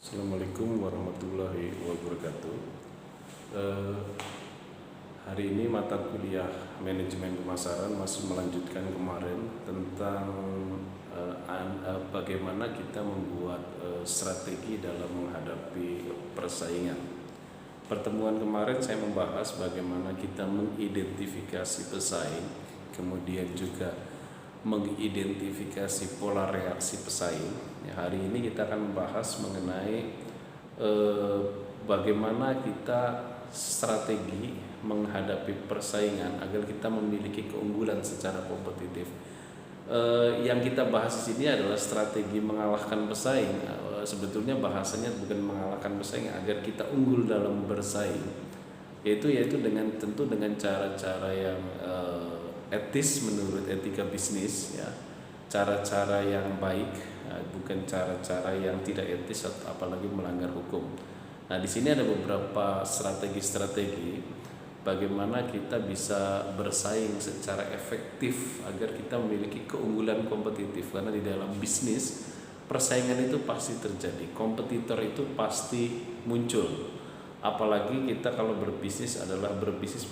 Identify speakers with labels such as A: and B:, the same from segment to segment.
A: Assalamualaikum warahmatullahi wabarakatuh. Eh, Hari ini mata kuliah manajemen pemasaran masih melanjutkan kemarin tentang bagaimana kita membuat strategi dalam menghadapi persaingan. Pertemuan kemarin saya membahas bagaimana kita mengidentifikasi pesaing, kemudian juga mengidentifikasi pola reaksi pesaing. Ya, hari ini kita akan membahas mengenai bagaimana kita strategi menghadapi persaingan agar kita memiliki keunggulan secara kompetitif. Yang kita bahas di sini adalah strategi mengalahkan pesaing. Sebetulnya bahasanya bukan mengalahkan pesaing, agar kita unggul dalam bersaing. Yaitu dengan tentu dengan cara-cara yang etis menurut etika bisnis, ya, cara-cara yang baik, bukan cara-cara yang tidak etis atau apalagi melanggar hukum. Nah, di sini ada beberapa strategi-strategi bagaimana kita bisa bersaing secara efektif agar kita memiliki keunggulan kompetitif, karena di dalam bisnis persaingan itu pasti terjadi, kompetitor itu pasti muncul. Apalagi kita kalau berbisnis adalah berbisnis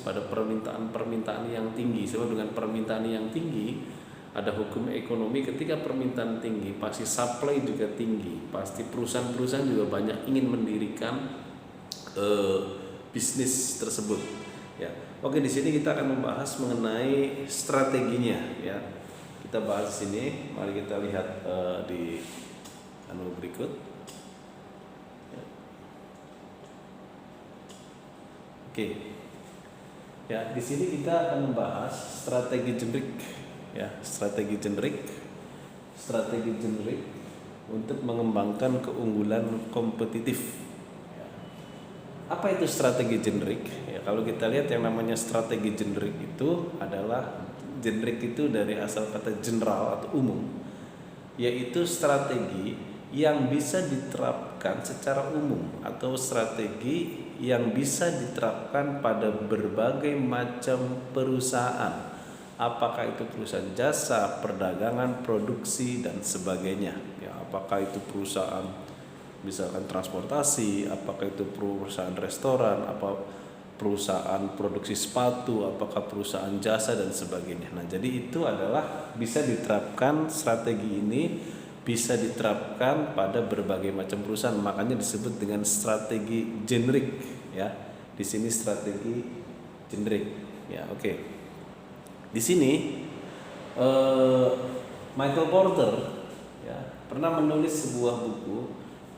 A: pada permintaan yang tinggi. Sebab dengan permintaan yang tinggi ada hukum ekonomi, ketika permintaan tinggi pasti supply juga tinggi. Pasti perusahaan-perusahaan juga banyak ingin mendirikan bisnis tersebut. Ya. Oke, di sini kita akan membahas mengenai strateginya, ya. Kita bahas di sini. Mari kita lihat di berikut. Oke, ya, di sini kita akan membahas strategi generik, ya, strategi generik untuk mengembangkan keunggulan kompetitif. Ya. Apa itu strategi generik? Ya, kalau kita lihat yang namanya strategi generik itu adalah generik itu dari asal kata general atau umum, yaitu strategi yang bisa diterapkan secara umum atau strategi yang bisa diterapkan pada berbagai macam perusahaan, apakah itu perusahaan jasa, perdagangan, produksi dan sebagainya. Ya, apakah itu perusahaan misalkan transportasi, apakah itu perusahaan restoran, apa perusahaan produksi sepatu, apakah perusahaan jasa dan sebagainya. Nah, jadi itu adalah bisa diterapkan, strategi ini bisa diterapkan pada berbagai macam perusahaan, makanya disebut dengan strategi generik, ya. Di sini strategi generik, ya. Oke. Di sini Michael Porter, ya, pernah menulis sebuah buku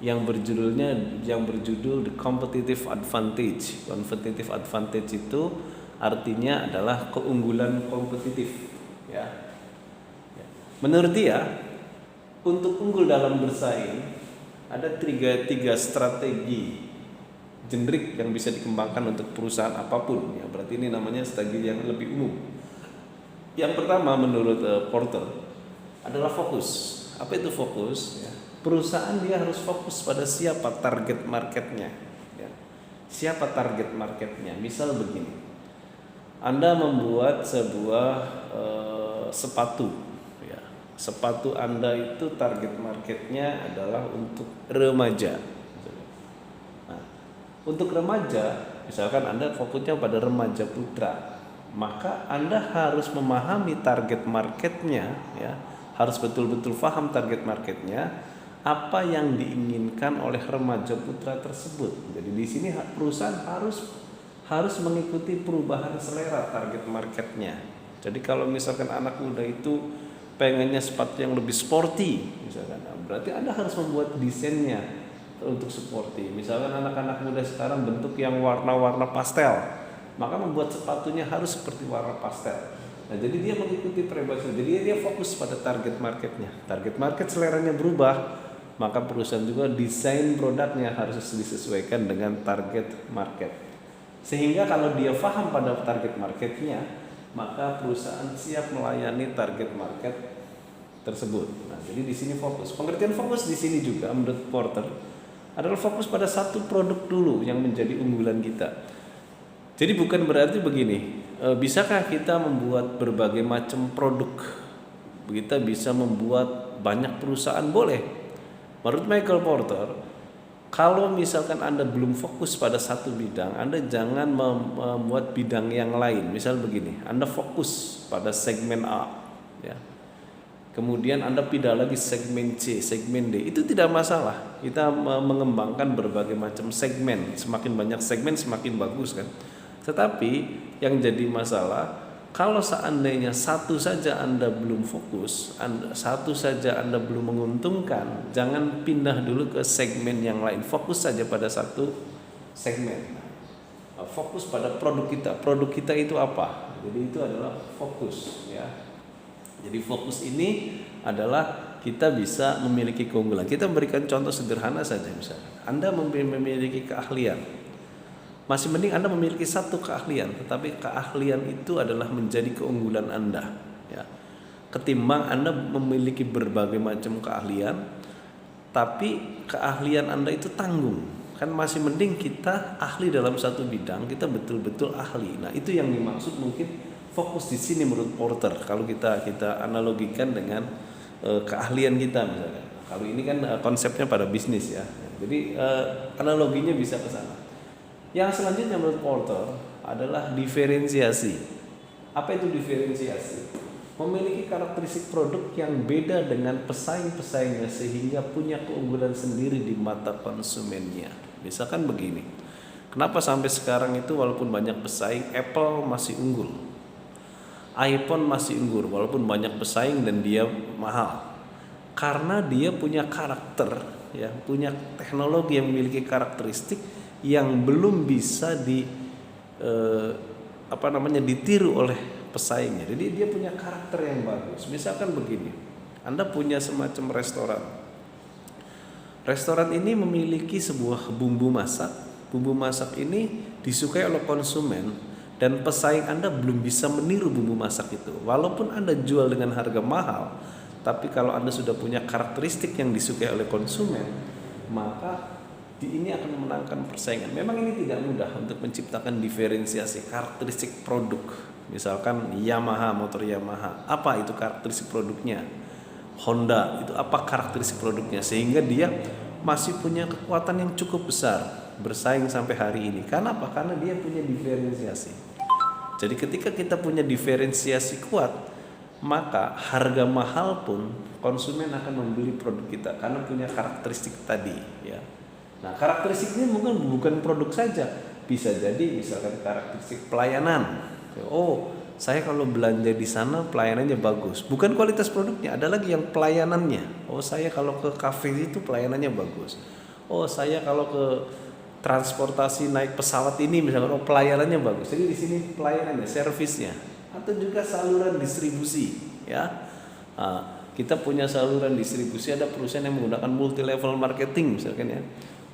A: yang berjudul The Competitive Advantage. Competitive advantage itu artinya adalah keunggulan kompetitif, ya. Menurut dia, untuk unggul dalam bersaing ada tiga strategi generik yang bisa dikembangkan untuk perusahaan apapun, ya. Berarti ini namanya strategi yang lebih umum. Yang pertama menurut Porter adalah fokus. Apa itu fokus? Ya. Perusahaan dia harus fokus pada siapa target marketnya, ya. Siapa target marketnya? Misal begini, Anda membuat sebuah sepatu. Sepatu Anda itu target marketnya adalah untuk remaja. Nah, untuk remaja, misalkan Anda fokusnya pada remaja putra, maka Anda harus memahami target marketnya, ya, harus betul-betul paham target marketnya, apa yang diinginkan oleh remaja putra tersebut. Jadi di sini perusahaan harus mengikuti perubahan selera target marketnya. Jadi kalau misalkan anak muda itu pengennya sepatu yang lebih sporty, misalkan, berarti Anda harus membuat desainnya untuk sporty. Misalkan anak-anak muda sekarang bentuk yang warna-warna pastel, maka membuat sepatunya harus seperti warna pastel. Nah, jadi dia mengikuti perubahan. Jadi dia fokus pada target marketnya. Target market seleranya berubah, maka perusahaan juga desain produknya harus disesuaikan dengan target market. Sehingga kalau dia paham pada target marketnya, maka perusahaan siap melayani target market tersebut. Nah, jadi di sini fokus. Pengertian fokus di sini juga menurut Porter adalah fokus pada satu produk dulu yang menjadi unggulan kita. Jadi bukan berarti begini, bisakah kita membuat berbagai macam produk? Kita bisa membuat banyak perusahaan, boleh. Menurut Michael Porter, Kalau misalkan Anda belum fokus pada satu bidang, Anda jangan membuat bidang yang lain. Misal begini, Anda fokus pada segmen A, ya. Kemudian Anda pindah lagi segmen C, segmen D. Itu tidak masalah. Kita mengembangkan berbagai macam segmen. Semakin banyak segmen semakin bagus kan. Tetapi yang jadi masalah, kalau seandainya satu saja Anda belum fokus, satu saja Anda belum menguntungkan, jangan pindah dulu ke segmen yang lain. Fokus saja pada satu segmen. Fokus pada produk kita. Produk kita itu apa? Jadi itu adalah fokus, ya. Jadi fokus ini adalah kita bisa memiliki keunggulan. Kita berikan contoh sederhana saja, misalnya Anda memiliki keahlian. Masih mending Anda memiliki satu keahlian, tetapi keahlian itu adalah menjadi keunggulan Anda, ya. Ketimbang Anda memiliki berbagai macam keahlian, tapi keahlian Anda itu tanggung. Kan masih mending kita ahli dalam satu bidang, kita betul-betul ahli. Nah, itu yang dimaksud mungkin fokus di sini menurut Porter. Kalau kita analogikan dengan keahlian kita misalnya. Kalau ini kan konsepnya pada bisnis, ya. Jadi analoginya bisa ke sana. Yang selanjutnya menurut Porter adalah diferensiasi. Apa itu diferensiasi? Memiliki karakteristik produk yang beda dengan pesaing-pesaingnya sehingga punya keunggulan sendiri di mata konsumennya. Misalkan begini, kenapa sampai sekarang itu walaupun banyak pesaing, Apple masih unggul, iPhone masih unggul walaupun banyak pesaing dan dia mahal? Karena dia punya karakter, ya, punya teknologi yang memiliki karakteristik yang belum bisa ditiru oleh pesaingnya. Jadi dia punya karakter yang bagus. Misalkan begini, Anda punya semacam restoran. Restoran ini memiliki sebuah bumbu masak. Bumbu masak ini disukai oleh konsumen dan pesaing Anda belum bisa meniru bumbu masak itu. Walaupun Anda jual dengan harga mahal, tapi kalau Anda sudah punya karakteristik yang disukai oleh konsumen, maka ini akan memenangkan persaingan. Memang ini tidak mudah untuk menciptakan diferensiasi karakteristik produk. Misalkan Yamaha, motor Yamaha, apa itu karakteristik produknya? Honda, itu apa karakteristik produknya? Sehingga dia masih punya kekuatan yang cukup besar bersaing sampai hari ini. Karena apa? Karena dia punya diferensiasi. Jadi ketika kita punya diferensiasi kuat, maka harga mahal pun konsumen akan membeli produk kita karena punya karakteristik tadi, ya. Nah, karakteristik ini mungkin bukan produk saja, bisa jadi misalkan karakteristik pelayanan. Oh, saya kalau belanja di sana pelayanannya bagus. Bukan kualitas produknya, ada lagi yang pelayanannya. Oh, saya kalau ke kafe itu pelayanannya bagus. Oh, saya kalau ke transportasi naik pesawat ini misalkan, oh pelayanannya bagus. Jadi di sini pelayanannya, servisnya, atau juga saluran distribusi, ya. Nah, kita punya saluran distribusi, ada perusahaan yang menggunakan multi level marketing misalkan, ya.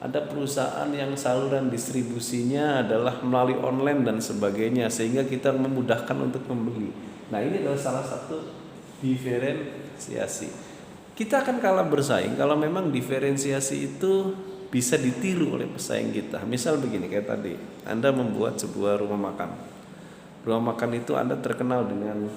A: Ada perusahaan yang saluran distribusinya adalah melalui online dan sebagainya, sehingga kita memudahkan untuk membeli. Nah, ini adalah salah satu diferensiasi. Kita akan kalah bersaing kalau memang diferensiasi itu bisa ditiru oleh pesaing kita. Misal begini, kayak tadi, Anda membuat sebuah rumah makan. Rumah makan itu Anda terkenal dengan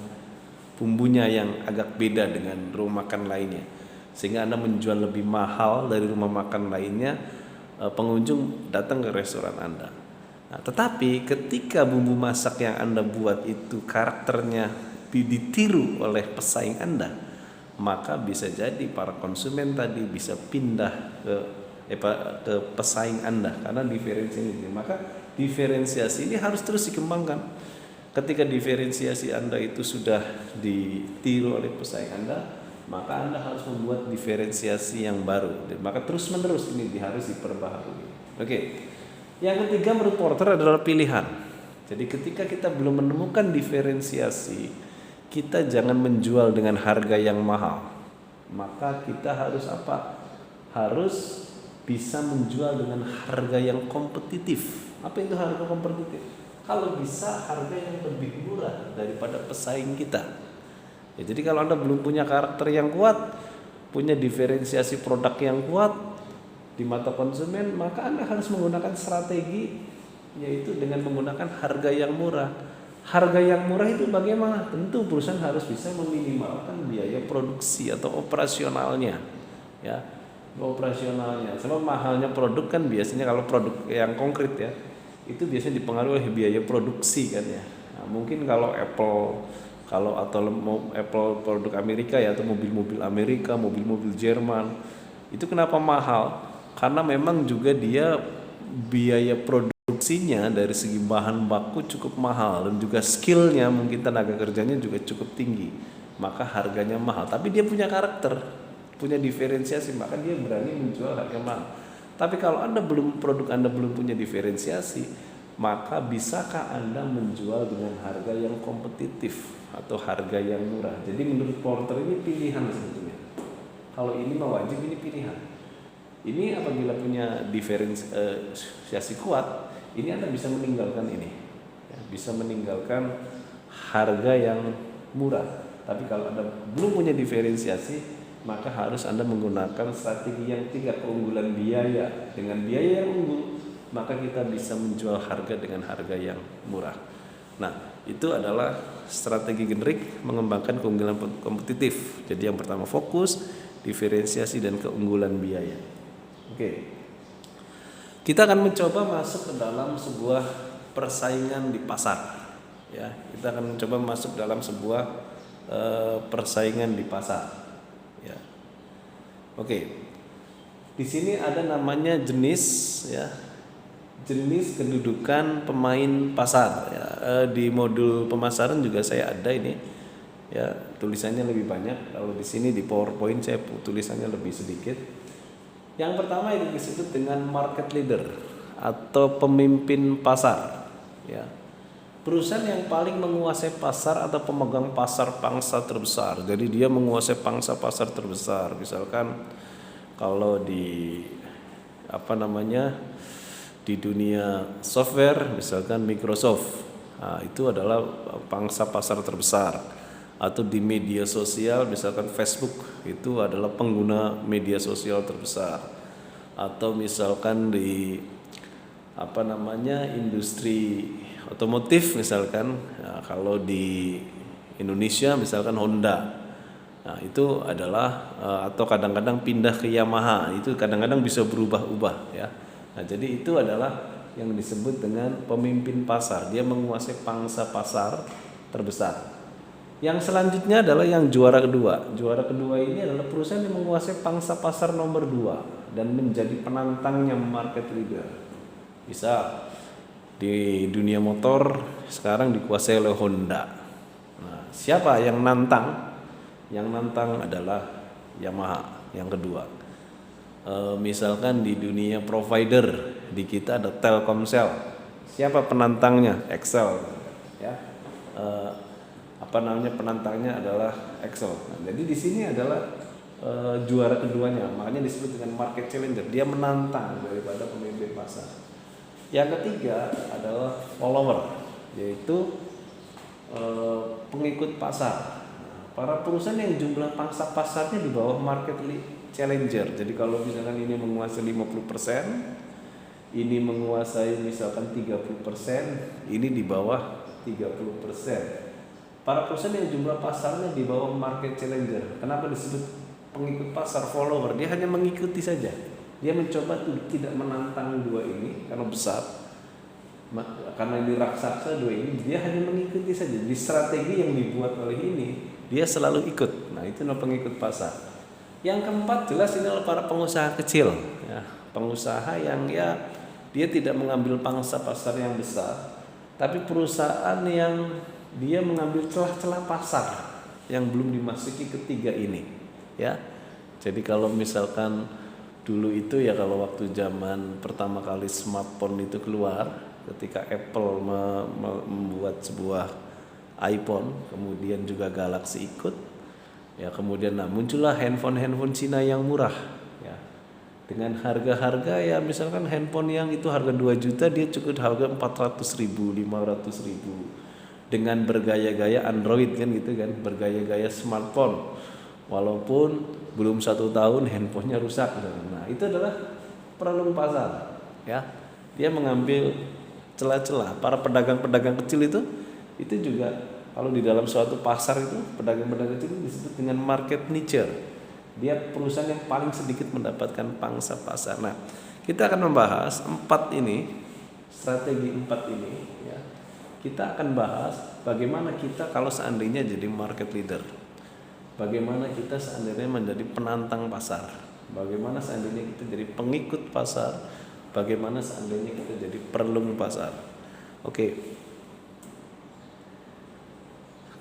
A: bumbunya yang agak beda dengan rumah makan lainnya, sehingga Anda menjual lebih mahal dari rumah makan lainnya. Pengunjung datang ke restoran Anda. Nah, tetapi ketika bumbu masak yang Anda buat itu karakternya ditiru oleh pesaing Anda, maka bisa jadi para konsumen tadi bisa pindah ke pesaing Anda karena diferensiasi ini. Maka diferensiasi ini harus terus dikembangkan. Ketika diferensiasi Anda itu sudah ditiru oleh pesaing Anda, maka Anda harus membuat diferensiasi yang baru. Maka terus menerus ini harus diperbaharui. Oke. Yang ketiga menurut Porter adalah pilihan. Jadi ketika kita belum menemukan diferensiasi, kita jangan menjual dengan harga yang mahal. Maka kita harus apa? Harus bisa menjual dengan harga yang kompetitif. Apa itu harga kompetitif? Kalau bisa harga yang lebih murah daripada pesaing kita. Ya, jadi kalau Anda belum punya karakter yang kuat, punya diferensiasi produk yang kuat di mata konsumen, maka Anda harus menggunakan strategi, yaitu dengan menggunakan harga yang murah. Harga yang murah itu bagaimana? Tentu perusahaan harus bisa meminimalkan biaya produksi atau operasionalnya, ya. operasionalnya. Sebab mahalnya produk kan biasanya kalau produk yang konkret ya, itu biasanya dipengaruhi oleh biaya produksi kan ya. Nah, mungkin kalau Apple atau mau Apple produk Amerika ya, atau mobil-mobil Amerika, mobil-mobil Jerman, itu kenapa mahal? Karena memang juga dia biaya produksinya dari segi bahan baku cukup mahal, dan juga skillnya mungkin tenaga kerjanya juga cukup tinggi, maka harganya mahal. Tapi dia punya karakter, punya diferensiasi, maka dia berani menjual harga mahal. Tapi kalau produk Anda belum punya diferensiasi, maka bisakah Anda menjual dengan harga yang kompetitif atau harga yang murah? Jadi menurut Porter ini pilihan sebetulnya. Kalau ini mah wajib, ini pilihan. Ini apabila punya diferensiasi kuat, ini Anda bisa meninggalkan ini, ya, bisa meninggalkan harga yang murah. Tapi kalau Anda belum punya diferensiasi, maka harus Anda menggunakan strategi yang 3, keunggulan biaya. Dengan biaya yang unggul, maka kita bisa menjual harga dengan harga yang murah. Nah, itu adalah strategi generik mengembangkan keunggulan kompetitif. Jadi yang pertama fokus, diferensiasi, dan keunggulan biaya. Oke. Kita akan mencoba masuk ke dalam sebuah persaingan di pasar. Ya, kita akan mencoba masuk dalam sebuah persaingan di pasar. Ya. Oke. Di sini ada namanya jenis kedudukan pemain pasar. Ya. Di modul pemasaran juga saya ada ini. Ya, tulisannya lebih banyak. Kalau di sini di PowerPoint saya tulisannya lebih sedikit. Yang pertama itu disebut dengan market leader atau pemimpin pasar. Ya. Perusahaan yang paling menguasai pasar atau pemegang pasar pangsa terbesar. Jadi dia menguasai pangsa pasar terbesar. Misalkan kalau di di dunia software, misalkan Microsoft, nah, itu adalah pangsa pasar terbesar. Atau di media sosial, misalkan Facebook, itu adalah pengguna media sosial terbesar. Atau misalkan di industri otomotif, misalkan ya, kalau di Indonesia misalkan Honda, nah itu adalah atau kadang-kadang pindah ke Yamaha, itu kadang-kadang bisa berubah-ubah ya. Nah, jadi itu adalah yang disebut dengan pemimpin pasar, dia menguasai pangsa pasar terbesar. Yang selanjutnya adalah yang juara kedua. Juara kedua ini adalah perusahaan yang menguasai pangsa pasar nomor 2 dan menjadi penantangnya market leader. Bisa di dunia motor sekarang dikuasai oleh Honda. Nah, siapa yang nantang? Yang nantang adalah Yamaha yang kedua. Misalkan di dunia provider, di kita ada Telkomsel. Siapa penantangnya? Excel. Ya. Penantangnya adalah Excel. Nah, jadi di sini adalah juara keduanya, makanya disebut dengan market challenger. Dia menantang daripada pemimpin pasar. Yang ketiga adalah follower, yaitu pengikut pasar. Para perusahaan yang jumlah pangsa pasarnya di bawah market challenger. Jadi kalau misalkan ini menguasai 50%, ini menguasai misalkan 30%, ini di bawah 30%. Para perusahaan yang jumlah pasarnya di bawah market challenger. Kenapa disebut pengikut pasar, follower? Dia hanya mengikuti saja. Dia mencoba tidak menantang dua ini karena besar. Karena ini raksasa dua ini, dia hanya mengikuti saja. Di strategi yang dibuat oleh ini, dia selalu ikut. Nah, itu adalah pengikut pasar. Yang keempat jelas ini adalah para pengusaha kecil. Ya, pengusaha yang dia tidak mengambil pangsa pasar yang besar, tapi perusahaan yang dia mengambil celah-celah pasar yang belum dimasuki ketiga ini, ya. Jadi kalau misalkan dulu itu ya, kalau waktu zaman pertama kali smartphone itu keluar, ketika Apple membuat sebuah iPhone, kemudian juga Galaxy ikut, ya kemudian muncullah handphone Cina yang murah, ya. Dengan harga-harga ya misalkan handphone yang itu harga 2 juta, dia cukup harga 400.000, 500.000. Dengan bergaya-gaya Android kan gitu kan, bergaya-gaya smartphone, walaupun belum 1 tahun handphonenya rusak. Nah, itu adalah peralung pasar, ya. Dia mengambil celah-celah. Para pedagang-pedagang kecil itu juga kalau di dalam suatu pasar itu pedagang-pedagang kecil disebut dengan market niche. Dia perusahaan yang paling sedikit mendapatkan pangsa pasar. Nah, kita akan membahas strategi 4 ini ya. Kita akan bahas bagaimana kita kalau seandainya jadi market leader. Bagaimana kita seandainya menjadi penantang pasar. Bagaimana seandainya kita jadi pengikut pasar. Bagaimana seandainya kita jadi perlung pasar. Oke,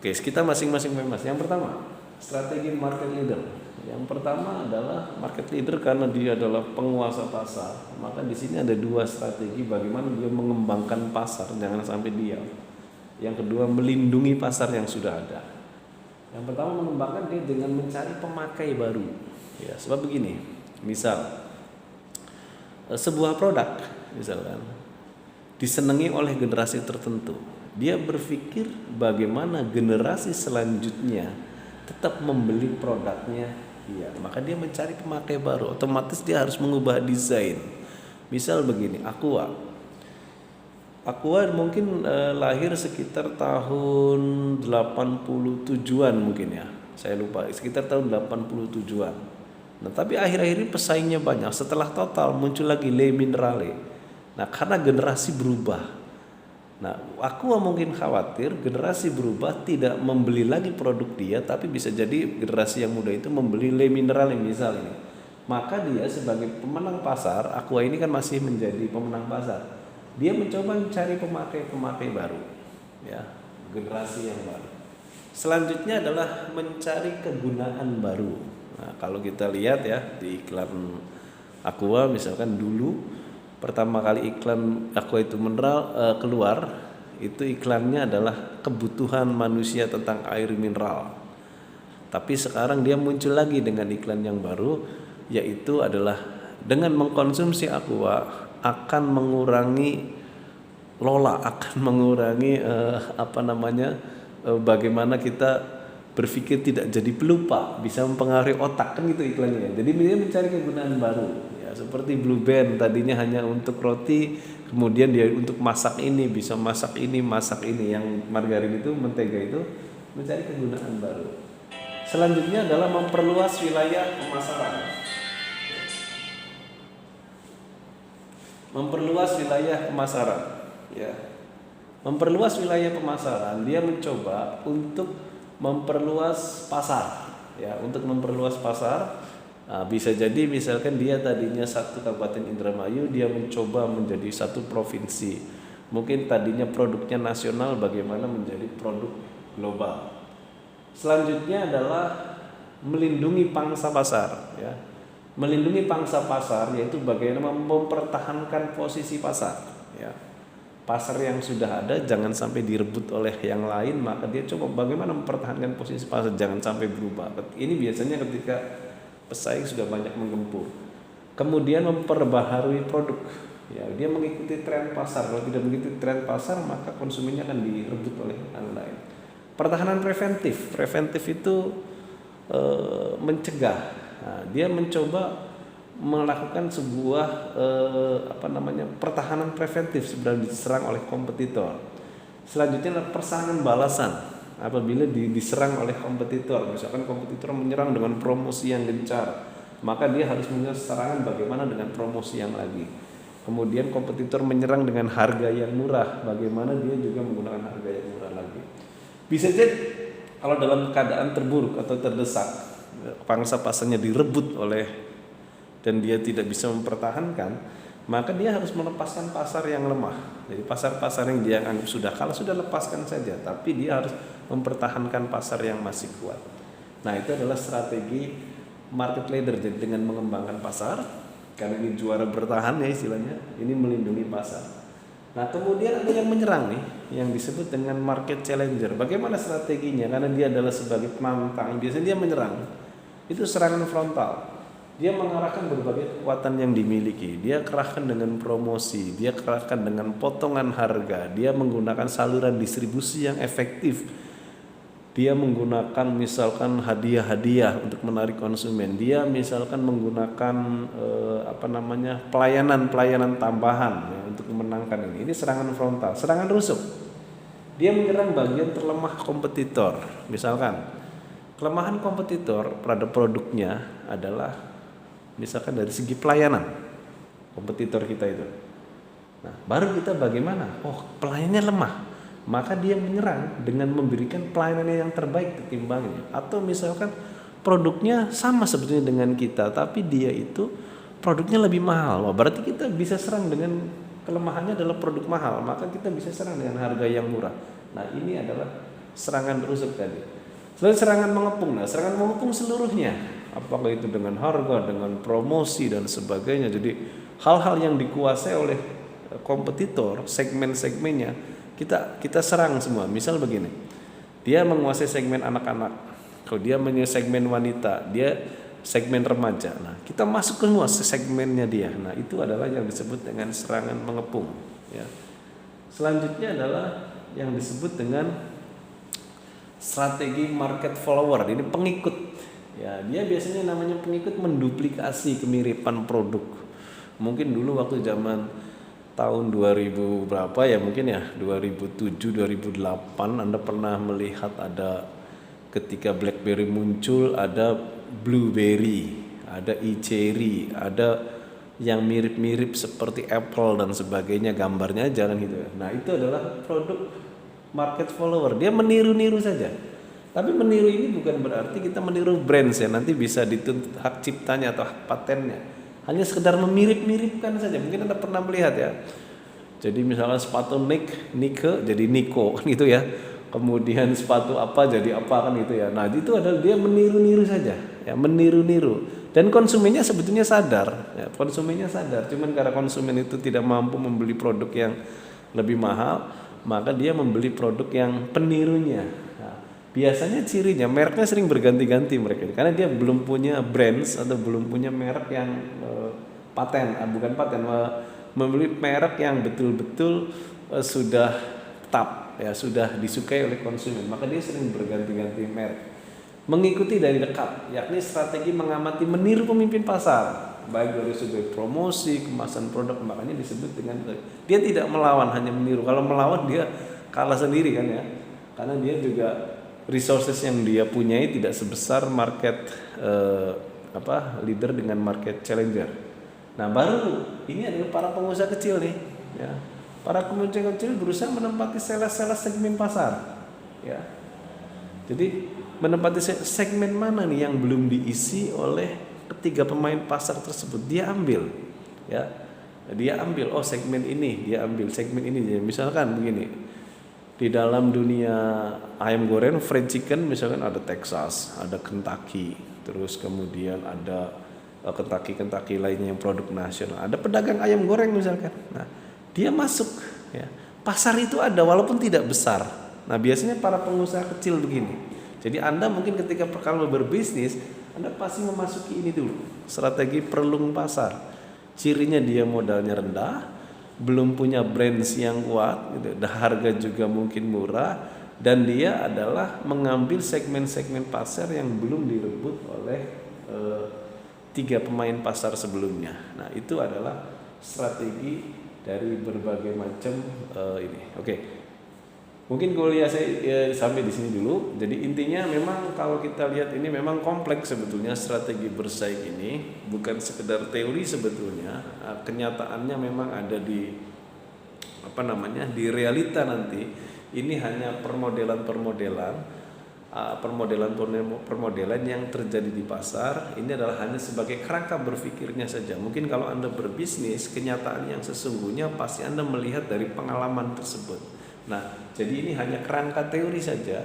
A: kita masing-masing membahas. Yang pertama, strategi market leader. Yang pertama adalah market leader karena dia adalah penguasa pasar. Maka di sini ada 2 strategi bagaimana dia mengembangkan pasar, jangan sampai diam. Yang kedua, melindungi pasar yang sudah ada. Yang pertama, mengembangkan dia dengan mencari pemakai baru. Ya, sebab begini, misal sebuah produk misalkan disenangi oleh generasi tertentu. Dia berpikir bagaimana generasi selanjutnya tetap membeli produknya. Iya, maka dia mencari pemakai baru. Otomatis dia harus mengubah desain. Misal begini, Aqua mungkin lahir sekitar tahun 87-an mungkin ya. Saya lupa, sekitar tahun 87-an. Nah, tapi akhir-akhir ini pesaingnya banyak. Setelah Total muncul lagi Le Minerale. Nah, karena generasi berubah. Nah, aku mungkin khawatir generasi berubah tidak membeli lagi produk dia, tapi bisa jadi generasi yang muda itu membeli Le Minerale misal ini. Maka dia sebagai pemenang pasar, Aqua ini kan masih menjadi pemenang pasar. Dia mencoba mencari pemakai baru, ya, generasi yang baru. Selanjutnya adalah mencari kegunaan baru. Nah, kalau kita lihat ya di iklan Aqua misalkan dulu pertama kali iklan Aqua itu keluar, itu iklannya adalah kebutuhan manusia tentang air mineral. Tapi sekarang dia muncul lagi dengan iklan yang baru, yaitu adalah dengan mengkonsumsi Aqua akan mengurangi bagaimana kita berpikir tidak jadi pelupa, bisa mempengaruhi otak, kan gitu iklannya. Jadi dia mencari kegunaan baru. Seperti Blue Band tadinya hanya untuk roti, kemudian dia untuk masak ini, bisa masak ini. Yang margarin itu, mentega itu, mencari kegunaan baru. Selanjutnya adalah memperluas wilayah pemasaran. Ya. Memperluas wilayah pemasaran, dia mencoba untuk memperluas pasar. Ya, untuk memperluas pasar. Nah, bisa jadi misalkan dia tadinya 1 Kabupaten Indramayu, dia mencoba menjadi 1 provinsi. Mungkin tadinya produknya nasional, bagaimana menjadi produk global. Selanjutnya adalah melindungi pangsa pasar, ya. Melindungi pangsa pasar yaitu bagaimana mempertahankan posisi pasar, ya. Pasar yang sudah ada jangan sampai direbut oleh yang lain, maka dia coba bagaimana mempertahankan posisi pasar, jangan sampai berubah. Ini biasanya ketika pesaing sudah banyak menggempur. Kemudian memperbaharui produk. Ya, dia mengikuti tren pasar. Kalau tidak mengikuti tren pasar, maka konsumennya akan direbut oleh yang lain. Pertahanan preventif. Preventif itu mencegah. Nah, dia mencoba melakukan sebuah pertahanan preventif sebelum diserang oleh kompetitor. Selanjutnya adalah persaingan balasan. Apabila diserang oleh kompetitor, misalkan kompetitor menyerang dengan promosi yang gencar, maka dia harus menyerang serangan bagaimana dengan promosi yang lagi. Kemudian kompetitor menyerang dengan harga yang murah, bagaimana dia juga menggunakan harga yang murah lagi. Bisa jadi kalau dalam keadaan terburuk atau terdesak, pangsa pasarnya direbut dan dia tidak bisa mempertahankan, maka dia harus melepaskan pasar yang lemah. Jadi pasar-pasar yang dia anggap sudah kalah, sudah lepaskan saja, tapi dia harus mempertahankan pasar yang masih kuat. Nah, itu adalah strategi market leader. Jadi dengan mengembangkan pasar, karena ini juara bertahan ya istilahnya, ini melindungi pasar. Nah, kemudian ada yang menyerang nih, yang disebut dengan market challenger. Bagaimana strateginya? Karena dia adalah sebagai penantang, biasanya dia menyerang. Itu serangan frontal. Dia mengarahkan berbagai kekuatan yang dimiliki. Dia kerahkan dengan promosi, dia kerahkan dengan potongan harga, dia menggunakan saluran distribusi yang efektif. Dia menggunakan misalkan hadiah-hadiah untuk menarik konsumen. Dia misalkan menggunakan pelayanan tambahan ya, untuk memenangkan ini. Ini serangan frontal, serangan rusuk. Dia menyerang bagian terlemah kompetitor. Misalkan kelemahan kompetitor pada produknya adalah misalkan dari segi pelayanan kompetitor kita itu. Nah, baru kita bagaimana? Oh, pelayanannya lemah, maka dia menyerang dengan memberikan pelayanannya yang terbaik ketimbangnya. Atau misalkan produknya sama sebetulnya dengan kita, tapi dia itu produknya lebih mahal. Wah, berarti kita bisa serang dengan kelemahannya adalah produk mahal, maka kita bisa serang dengan harga yang murah. Nah, ini adalah serangan rusuk tadi. Selain serangan mengepung, nah serangan mengepung seluruhnya, apakah itu dengan harga, dengan promosi dan sebagainya. Jadi hal-hal yang dikuasai oleh kompetitor, segmen-segmennya kita serang semua. Misal begini, dia menguasai segmen anak-anak, kalau dia menguasai segmen wanita, dia segmen remaja. Nah, kita masuk ke semua segmennya dia. Nah, itu adalah yang disebut dengan serangan mengepung. Ya. Selanjutnya adalah yang disebut dengan strategi market follower. Ini pengikut. Ya, dia biasanya namanya pengikut menduplikasi kemiripan produk. Mungkin dulu waktu zaman tahun 2000 berapa ya, mungkin ya 2007 2008 Anda pernah melihat ada ketika BlackBerry muncul, ada Blueberry, ada iCerry, ada yang mirip-mirip seperti Apple dan sebagainya, gambarnya jangan gitu. Nah, itu adalah produk market follower. Dia meniru-niru saja. Tapi meniru ini bukan berarti kita meniru brands ya, nanti bisa dituntut hak ciptanya atau hak patennya. Hanya sekedar memirip-miripkan saja. Mungkin Anda pernah melihat ya. Jadi misalnya sepatu Nike jadi Nico kan gitu ya. Kemudian sepatu apa jadi apa kan gitu ya. Nah, itu adalah dia meniru-niru saja, ya, meniru-niru. Dan konsumennya sebetulnya sadar, ya, konsumennya sadar. Cuman karena konsumen itu tidak mampu membeli produk yang lebih mahal, maka dia membeli produk yang penirunya. Nah, biasanya cirinya mereknya sering berganti-ganti mereka, karena dia belum punya brands atau belum punya merek yang bukan paten, membeli merek yang betul-betul sudah tetap, ya, sudah disukai oleh konsumen, maka dia sering berganti-ganti merek. Mengikuti dari dekat, yakni strategi mengamati meniru pemimpin pasar, baik dari segi promosi, kemasan produk, makanya disebut dengan dia tidak melawan, hanya meniru. Kalau melawan dia kalah sendiri kan ya, karena dia juga resources yang dia punyai tidak sebesar market leader dengan market challenger. Nah, baru ini adalah para pengusaha kecil nih, ya. Para pengusaha kecil berusaha menempati sales-sales segmen pasar, ya. Jadi menempati segmen mana nih yang belum diisi oleh ketiga pemain pasar tersebut, dia ambil, ya. Dia ambil, oh segmen ini, dia ambil segmen ini. Misalkan begini, di dalam dunia ayam goreng, fried chicken, misalkan ada Texas, ada Kentucky, terus kemudian ada Kentucky lainnya yang produk nasional, ada pedagang ayam goreng misalkan. Nah, dia masuk, ya. Pasar itu ada walaupun tidak besar. Nah, biasanya para pengusaha kecil begini. Jadi Anda mungkin ketika kalau berbisnis, Anda pasti memasuki ini dulu, strategi perlung pasar. Cirinya dia modalnya rendah, belum punya brands yang kuat, gitu. Harga juga mungkin murah, dan dia adalah mengambil segmen-segmen pasar yang belum direbut oleh tiga pemain pasar sebelumnya. Nah, itu adalah strategi dari berbagai macam ini. Oke. Mungkin kuliah saya sampai di sini dulu. Jadi intinya memang kalau kita lihat ini memang kompleks sebetulnya strategi bersaing ini, bukan sekedar teori sebetulnya. Kenyataannya memang ada di di realita nanti. Ini hanya permodelan yang terjadi di pasar. Ini adalah hanya sebagai kerangka berpikirnya saja. Mungkin kalau Anda berbisnis, kenyataan yang sesungguhnya pasti Anda melihat dari pengalaman tersebut. Nah, jadi ini hanya kerangka teori saja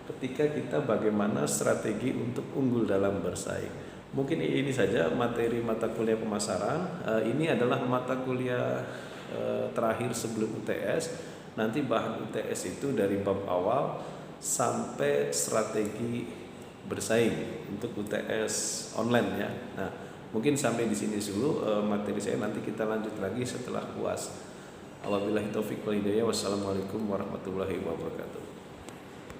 A: ketika kita bagaimana strategi untuk unggul dalam bersaing. Mungkin ini saja materi mata kuliah pemasaran. Ini adalah mata kuliah terakhir sebelum UTS. Nanti bahan UTS itu dari bab awal sampai strategi bersaing untuk UTS online ya. Nah, mungkin sampai di sini dulu materi saya, nanti kita lanjut lagi setelah UAS. Wabillahi taufiq wal hidayah. Wassalamualaikum warahmatullahi wabarakatuh.